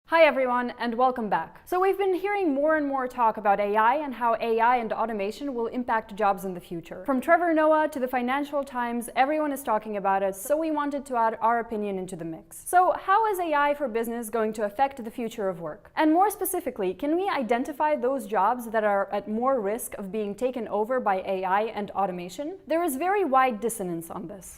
Hi everyone, and welcome back. So we've been hearing more and more talk about AI and how AI and automation will impact jobs in the future. From Trevor Noah to the Financial Times, everyone is talking about it, so we wanted to add our opinion into the mix. So how is AI for business going to affect the future of work? And more specifically, can we identify those jobs that are at more risk of being taken over by AI and automation? There is very wide dissonance on this.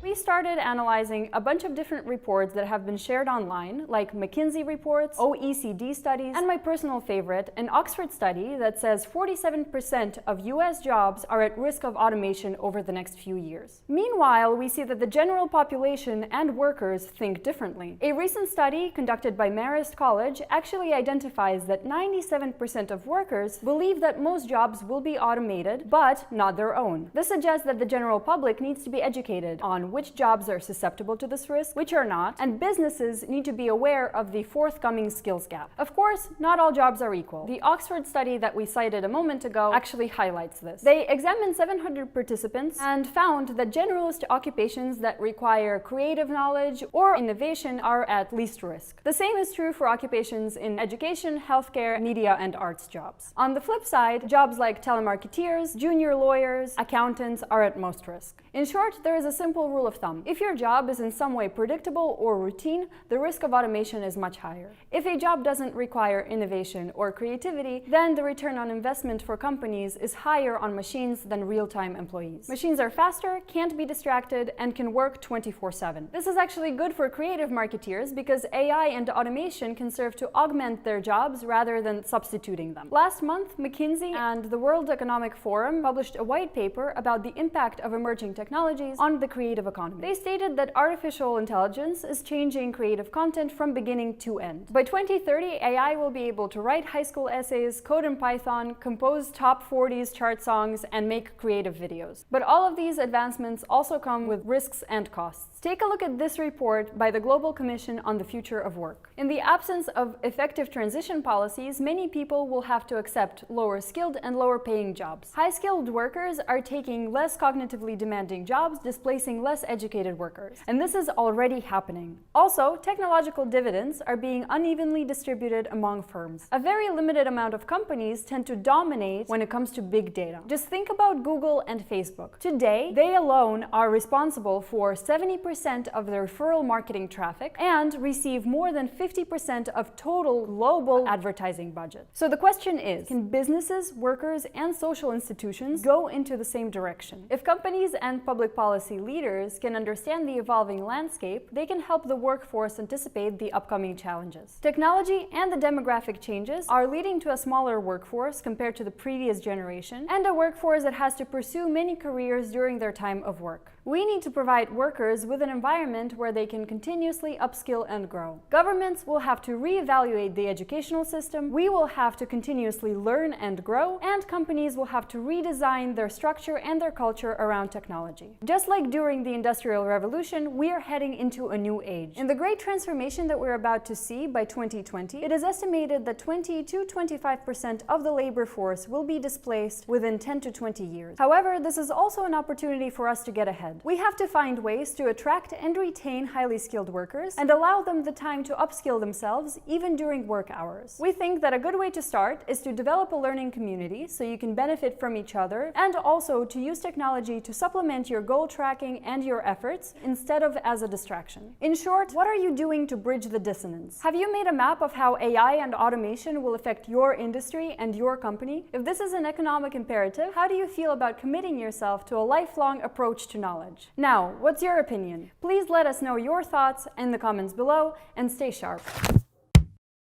We started analyzing a bunch of different reports that have been shared online, like McKinsey reports, OECD studies, and my personal favorite, an Oxford study that says 47% of US jobs are at risk of automation over the next few years. Meanwhile, we see that the general population and workers think differently. A recent study conducted by Marist College actually identifies that 97% of workers believe that most jobs will be automated, but not their own. This suggests that the general public needs to be educated on which jobs are susceptible to this risk, which are not, and businesses need to be aware of the forthcoming skills gap. Of course, not all jobs are equal. The Oxford study that we cited a moment ago actually highlights this. They examined 700 participants and found that generalist occupations that require creative knowledge or innovation are at least risk. The same is true for occupations in education, healthcare, media, and arts jobs. On the flip side, jobs like telemarketeers, junior lawyers, accountants are at most risk. In short, there is a simple rule of thumb. If your job is in some way predictable or routine, the risk of automation is much higher. If a job doesn't require innovation or creativity, then the return on investment for companies is higher on machines than real-time employees. Machines are faster, can't be distracted, and can work 24/7. This is actually good for creative marketeers because AI and automation can serve to augment their jobs rather than substituting them. Last month, McKinsey and the World Economic Forum published a white paper about the impact of emerging technologies on the creative economy. They stated that artificial intelligence is changing creative content from beginning to end. By 2030, AI will be able to write high school essays, code in Python, compose top 40s chart songs, and make creative videos. But all of these advancements also come with risks and costs. Take a look at this report by the Global Commission on the Future of Work. In the absence of effective transition policies, many people will have to accept lower skilled and lower paying jobs. High skilled workers are taking less cognitively demanding jobs, displacing less educated workers. And this is already happening. Also, technological dividends are being unevenly distributed among firms. A very limited amount of companies tend to dominate when it comes to big data. Just think about Google and Facebook. Today, they alone are responsible for 70% of the referral marketing traffic and receive more than 50% of total global advertising budget. So the question is, can businesses, workers, and social institutions go into the same direction? If companies and public policy leaders can understand the evolving landscape, they can help the workforce anticipate the upcoming challenges. Technology and the demographic changes are leading to a smaller workforce compared to the previous generation, and a workforce that has to pursue many careers during their time of work. We need to provide workers with an environment where they can continuously upskill and grow. Governments will have to reevaluate the educational system, we will have to continuously learn and grow, and companies will have to redesign their structure and their culture around technology. Just like during the Industrial Revolution, we are heading into a new age. In the great transformation that we're about to see by 2020, it is estimated that 20 to 25% of the labor force will be displaced within 10 to 20 years. However, this is also an opportunity for us to get ahead. We have to find ways to attract and retain highly skilled workers and allow them the time to upskill themselves even during work hours. We think that a good way to start is to develop a learning community so you can benefit from each other, and also to use technology to supplement your goal tracking and your efforts instead of as a distraction. In short, what are you doing to bridge the dissonance? Have you made a map of how AI and automation will affect your industry and your company? If this is an economic imperative, how do you feel about committing yourself to a lifelong approach to knowledge? Now, what's your opinion? Please let us know your thoughts in the comments below, and stay sharp.